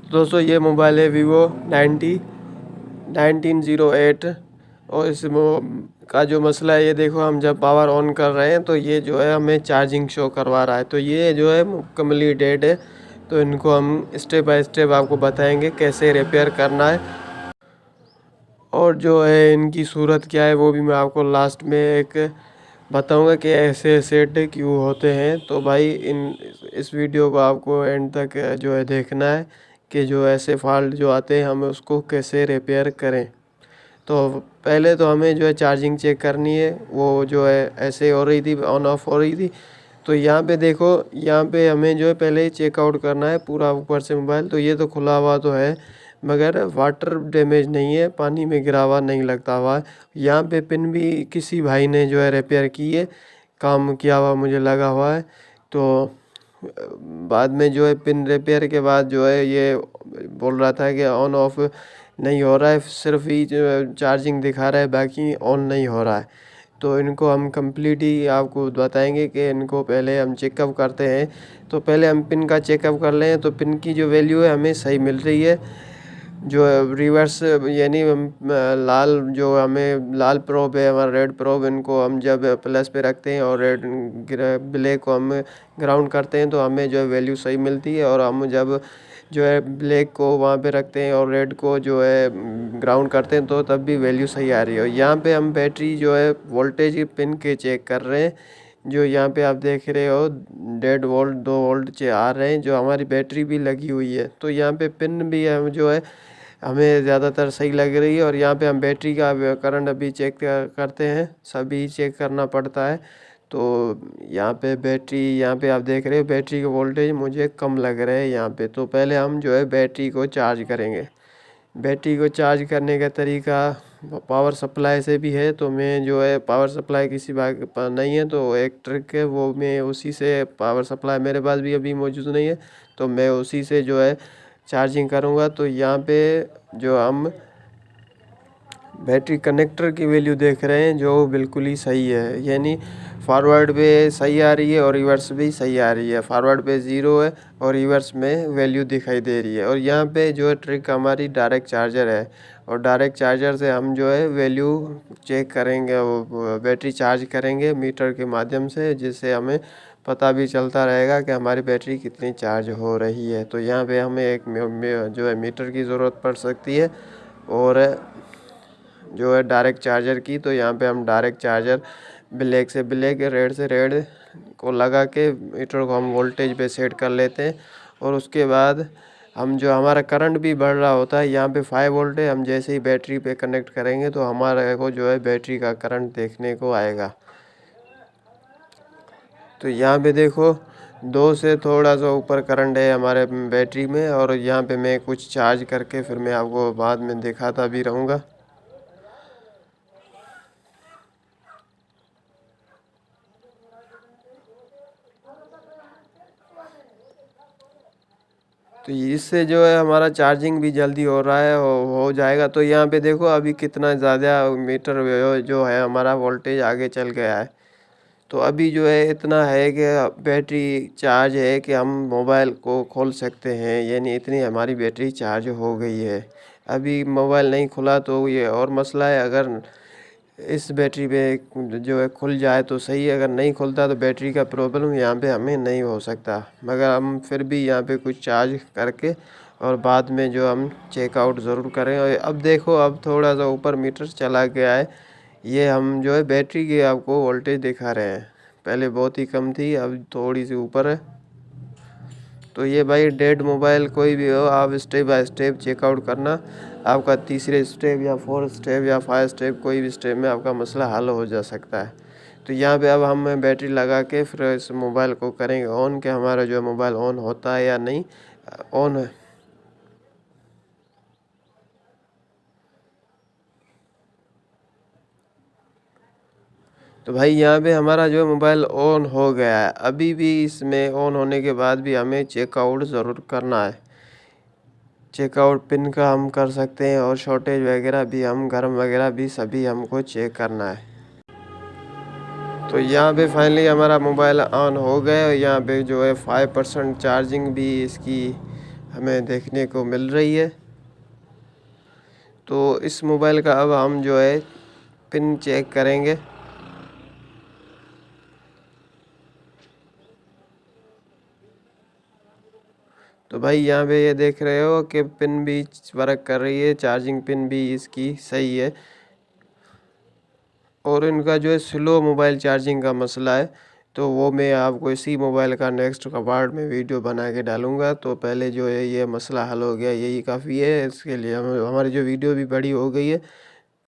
दोस्तों ये मोबाइल है वीवो 1908 और इस का जो मसला है ये देखो, हम जब पावर ऑन कर रहे हैं तो ये जो है हमें चार्जिंग शो करवा रहा है। तो ये जो है मुकम्मली डेड है। तो इनको हम स्टेप बाय स्टेप आपको बताएंगे कैसे रिपेयर करना है, और जो है इनकी सूरत क्या है वो भी मैं आपको लास्ट में एक बताऊंगा कि ऐसे सेट क्यों होते हैं। तो भाई इस वीडियो को आपको एंड तक जो है देखना है कि जो ऐसे फॉल्ट जो आते हैं हमें उसको कैसे रिपेयर करें। तो पहले तो हमें जो है चार्जिंग चेक करनी है, वो जो है ऐसे हो रही थी, ऑन ऑफ हो रही थी। तो यहाँ पे देखो, यहाँ पे हमें जो है पहले चेकआउट करना है पूरा ऊपर से मोबाइल। तो ये तो खुला हुआ तो है मगर वाटर डैमेज नहीं है, पानी में गिरा हुआ नहीं लगता हुआ है। यहाँ पे पिन भी किसी भाई ने जो है रिपेयर की है, काम किया हुआ मुझे लगा हुआ है। तो बाद में जो है पिन रिपेयर के बाद जो है ये बोल रहा था कि ऑन ऑफ नहीं हो रहा है, सिर्फ ही जो चार्जिंग दिखा रहा है, बाकी ऑन नहीं हो रहा है। तो इनको हम कंप्लीट ही आपको बताएंगे कि इनको पहले हम चेकअप करते हैं। तो पहले हम पिन का चेकअप कर लें। तो पिन की जो वैल्यू है हमें सही मिल रही है, जो रिवर्स यानी लाल जो हमें लाल प्रोब है हमारा रेड प्रोब, इनको हम जब प्लस पे रखते हैं और रेड ब्लैक को हम ग्राउंड करते हैं तो हमें जो है वैल्यू सही मिलती है। और हम जब जो है ब्लैक को वहाँ पे रखते हैं और रेड को जो है ग्राउंड करते हैं तो तब भी वैल्यू सही आ रही है। और यहाँ पे हम बैटरी जो है वोल्टेज पिन के चेक कर रहे हैं। जो यहाँ पे आप देख रहे हो 1.5 वोल्ट 2 वोल्ट आ रहे हैं, जो हमारी बैटरी भी लगी हुई है। तो यहाँ पे पिन भी हम जो है हमें ज़्यादातर सही लग रही है। और यहाँ पे हम बैटरी का करंट अभी चेक करते हैं, सभी चेक करना पड़ता है। तो यहाँ पे बैटरी, यहाँ पे आप देख रहे हो बैटरी का वोल्टेज मुझे कम लग रहा है यहाँ पे। तो पहले हम जो है बैटरी को चार्ज करेंगे। बैटरी को चार्ज करने का तरीका पावर सप्लाई से भी है। तो मैं जो है पावर सप्लाई किसी बात पर नहीं है, तो एक ट्रिक है वो मैं उसी से, पावर सप्लाई मेरे पास भी अभी मौजूद नहीं है तो मैं उसी से जो है चार्जिंग करूँगा। तो यहाँ पे जो हम बैटरी कनेक्टर की वैल्यू देख रहे हैं जो बिल्कुल ही सही है, यानी फॉरवर्ड पे सही आ रही है और रिवर्स भी सही आ रही है। फॉरवर्ड पे 0 है और रिवर्स में वैल्यू दिखाई दे रही है। और यहाँ पे जो है ट्रिक हमारी डायरेक्ट चार्जर है, और डायरेक्ट चार्जर से हम जो है वैल्यू चेक करेंगे, वो बैटरी चार्ज करेंगे मीटर के माध्यम से, जिससे हमें पता भी चलता रहेगा कि हमारी बैटरी कितनी चार्ज हो रही है। तो यहाँ पे हमें एक जो है मीटर की ज़रूरत पड़ सकती है और जो है डायरेक्ट चार्जर की। तो यहाँ पे हम डायरेक्ट चार्जर ब्लैक से ब्लैक, रेड से रेड को लगा के मीटर को हम वोल्टेज पे सेट कर लेते हैं। और उसके बाद हम जो हमारा करंट भी बढ़ रहा होता है, यहाँ पे 5 वोल्ट है, हम जैसे ही बैटरी पे कनेक्ट करेंगे तो हमारे को जो है बैटरी का करंट देखने को आएगा। तो यहाँ पे देखो 2 से थोड़ा सा ऊपर करंट है हमारे बैटरी में। और यहाँ पे मैं कुछ चार्ज करके फिर मैं आपको बाद में दिखाता भी रहूँगा। तो इससे जो है हमारा चार्जिंग भी जल्दी हो रहा है, हो जाएगा। तो यहाँ पे देखो अभी कितना ज़्यादा मीटर जो है हमारा वोल्टेज आगे चल गया है। तो अभी जो है इतना है कि बैटरी चार्ज है कि हम मोबाइल को खोल सकते हैं, यानी इतनी हमारी बैटरी चार्ज हो गई है। अभी मोबाइल नहीं खुला तो ये और मसला है, अगर इस बैटरी पे जो है खुल जाए तो सही है, अगर नहीं खुलता तो बैटरी का प्रॉब्लम यहाँ पे हमें नहीं हो सकता। मगर हम फिर भी यहाँ पे कुछ चार्ज करके और बाद में जो हम चेकआउट ज़रूर करें। और अब देखो अब थोड़ा सा ऊपर मीटर चला गया है, ये हम जो है बैटरी की आपको वोल्टेज दिखा रहे हैं। पहले बहुत ही कम थी, अब थोड़ी सी ऊपर है। तो ये भाई डेड मोबाइल कोई भी हो, आप स्टेप बाय स्टेप चेकआउट करना, आपका तीसरे स्टेप या 4th स्टेप या 5 स्टेप कोई भी स्टेप में आपका मसला हल हो जा सकता है। तो यहाँ पे अब हम बैटरी लगा के फिर इस मोबाइल को करेंगे ऑन, कि हमारा जो मोबाइल ऑन होता है या नहीं ऑन है। तो भाई यहाँ पे हमारा जो मोबाइल ऑन हो गया है। अभी भी इसमें ऑन होने के बाद भी हमें चेकआउट ज़रूर करना है। चेकआउट पिन का हम कर सकते हैं और शॉर्टेज वगैरह भी, हम गर्म वगैरह भी सभी हमको चेक करना है। तो यहाँ पे फाइनली हमारा मोबाइल ऑन हो गया और यहाँ पे जो है 5% चार्जिंग भी इसकी हमें देखने को मिल रही है। तो इस मोबाइल का अब हम जो है पिन चेक करेंगे। तो भाई यहाँ पे ये देख रहे हो कि पिन भी वर्क कर रही है, चार्जिंग पिन भी इसकी सही है। और इनका जो है स्लो मोबाइल चार्जिंग का मसला है, तो वो मैं आपको इसी मोबाइल का नेक्स्ट पार्ट में वीडियो बना के डालूँगा। तो पहले जो है ये मसला हल हो गया, यही काफ़ी है। इसके लिए हमारी जो वीडियो भी बड़ी हो गई है।